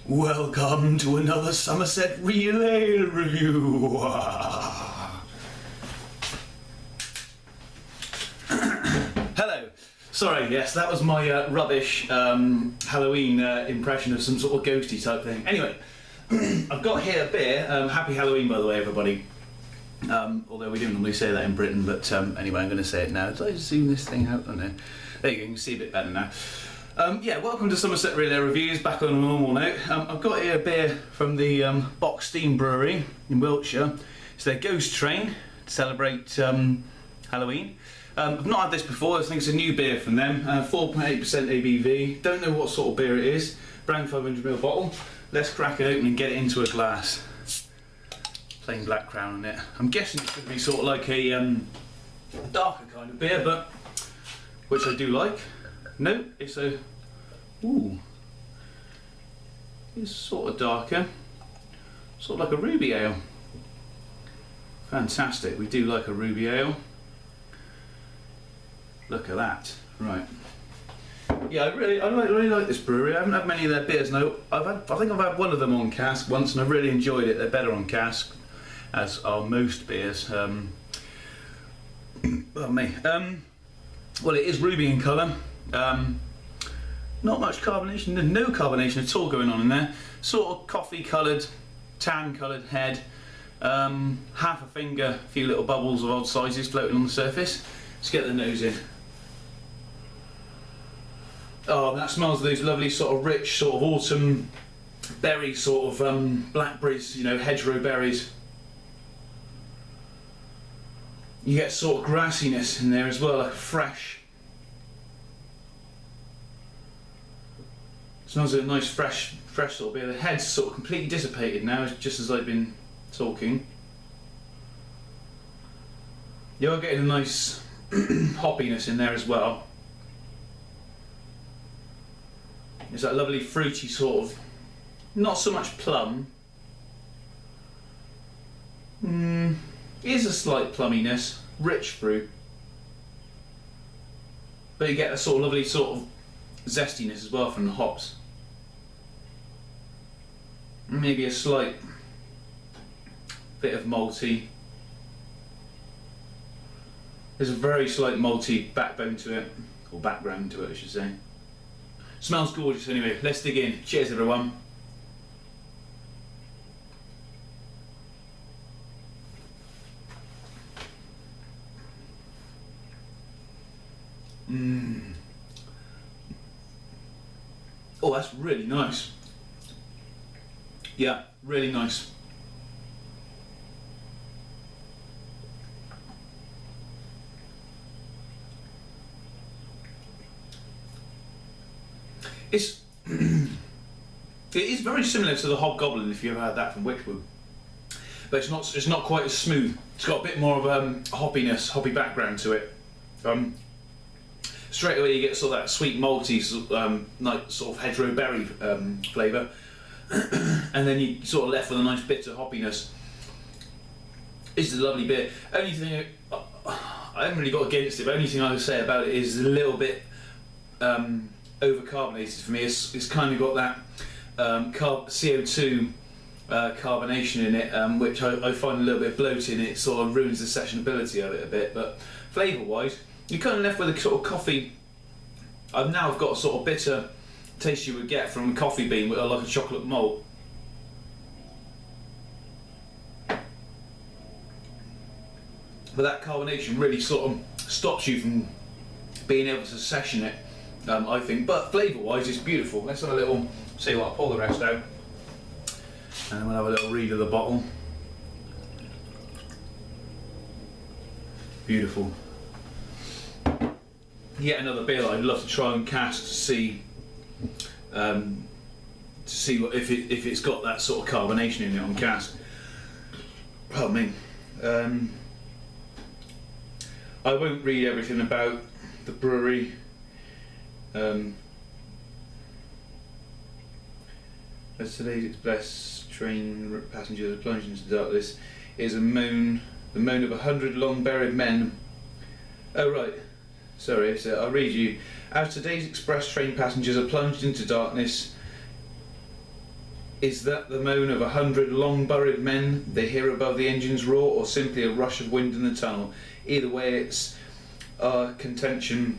Welcome to another Somerset Real Ale review. Hello. Sorry, yes, that was my rubbish Halloween impression of some sort of ghosty type thing. Anyway, I've got here a beer. Happy Halloween, by the way, everybody. Although we don't normally say that in Britain, but anyway, I'm going to say it now. Did I zoom this thing out? Oh no. There you go, you can see a bit better now. Yeah, welcome to Somerset Real Ale Reviews, back on a normal note. I've got here a beer from the Box Steam Brewery in Wiltshire. It's their Ghost Train to celebrate Halloween. I've not had this before, I think it's a new beer from them. 4.8% ABV, don't know what sort of beer it is. Brown 500ml bottle. Let's crack it open and get it into a glass. Plain black crown on it. I'm guessing it's going to be sort of like a darker kind of beer, but which I do like. No, it's a... Ooh. It's sort of darker. Sort of like a ruby ale. Fantastic, we do like a ruby ale. Look at that. Right. Yeah, I really like this brewery. I haven't had many of their beers. No, I think I've had one of them on cask once, and I really enjoyed it. They're better on cask, as are most beers. Well, it is ruby in colour. Not much carbonation. There's no carbonation at all going on in there. Sort of coffee coloured, tan coloured head. Half a finger, a few little bubbles of odd sizes floating on the surface. Let's get the nose in. Oh, that smells of those lovely sort of rich sort of autumn berry sort of blackberries, you know, hedgerow berries. You get sort of grassiness in there as well, like fresh. Smells like a nice fresh sort of beer. The head's sort of completely dissipated now, just as I've been talking. You are getting a nice hoppiness in there as well. It's that lovely fruity sort of, not so much plum. It is a slight plumminess, rich fruit. But you get a sort of lovely sort of zestiness as well from the hops. Maybe a slight bit of malty. There's a very slight malty backbone to it, or background to it I should say. Smells gorgeous anyway. Let's dig in. Cheers everyone. Oh, that's really nice. Yeah, really nice. It is very similar to the Hobgoblin if you ever had that from Wychwood, but it's not quite as smooth. It's got a bit more of hoppiness, hoppy background to it. Straight away you get sort of that sweet malty, like sort of hedgerow berry flavour, and then you sort of left with a nice bitter hoppiness. This is a lovely beer. Only thing I haven't really got against it, but only thing I would say about it is a little bit over-carbonated for me. It's kind of got that CO2 carbonation in it, which I find a little bit bloating. It sort of ruins the sessionability of it a bit, but flavour-wise, you're kind of left with a sort of coffee. I've got a sort of bitter taste you would get from a coffee bean with like a chocolate malt. But that carbonation really sort of stops you from being able to session it, I think. But flavour-wise, it's beautiful. Let's have a little. See what? I'll pull the rest out, and then we'll have a little read of the bottle. Beautiful. Yet another beer that I'd love to try and cask to see what, if it's got that sort of carbonation in it on cask. Pardon me. I won't read everything about the brewery. As today's express train passengers are plunged into darkness, is the moan of 100 long-buried men. Oh right. Sorry, so I'll read you. As today's express train passengers are plunged into darkness, Is that the moan of 100 long-buried men they hear above the engine's roar, or simply a rush of wind in the tunnel? Either way, it's our contention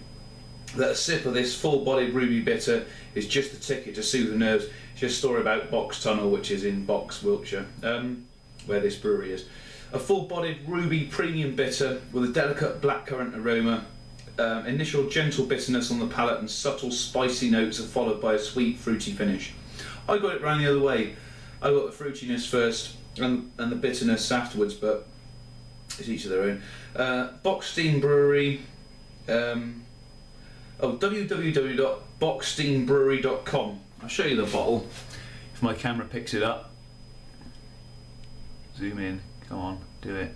that a sip of this full-bodied ruby bitter is just a ticket to soothe the nerves. It's just a story about Box Tunnel, which is in Box, Wiltshire, where this brewery is. A full-bodied ruby premium bitter with a delicate blackcurrant aroma. Initial gentle bitterness on the palate and subtle spicy notes are followed by a sweet fruity finish. I got it round the other way. I got the fruitiness first and the bitterness afterwards, but it's each of their own. Boxstein Brewery. www.boxsteinbrewery.com. I'll show you the bottle if my camera picks it up. Zoom in. Come on, do it.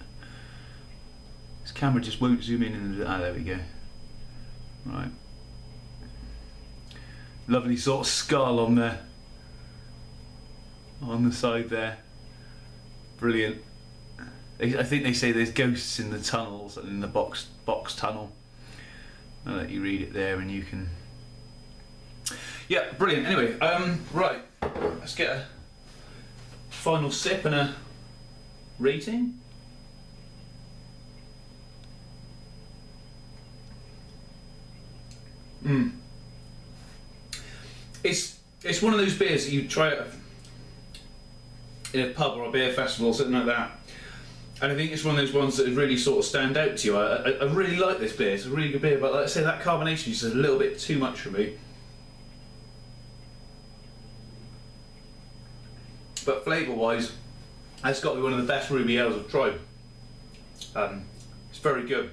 This camera just won't zoom in. There we go. Right. Lovely sort of skull on there. On the side there. Brilliant. I think they say there's ghosts in the tunnels and in the box tunnel. I'll let you read it there and you can... Yeah, brilliant. Anyway, right. Let's get a final sip and a rating. It's one of those beers that you try it in a pub or a beer festival or something like that, and I think it's one of those ones that really sort of stand out to you. I really like this beer. It's a really good beer, but like I say, that carbonation is a little bit too much for me. But flavour-wise, it's got to be one of the best ruby ales I've tried. It's very good.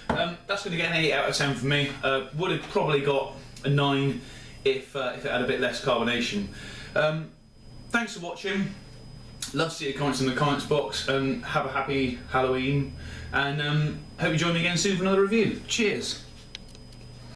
That's going to get an 8 out of 10 for me. Would have probably got a 9 if it had a bit less carbonation. Thanks for watching. Love to see your comments in the comments box, and have a happy Halloween, and hope you join me again soon for another review. Cheers.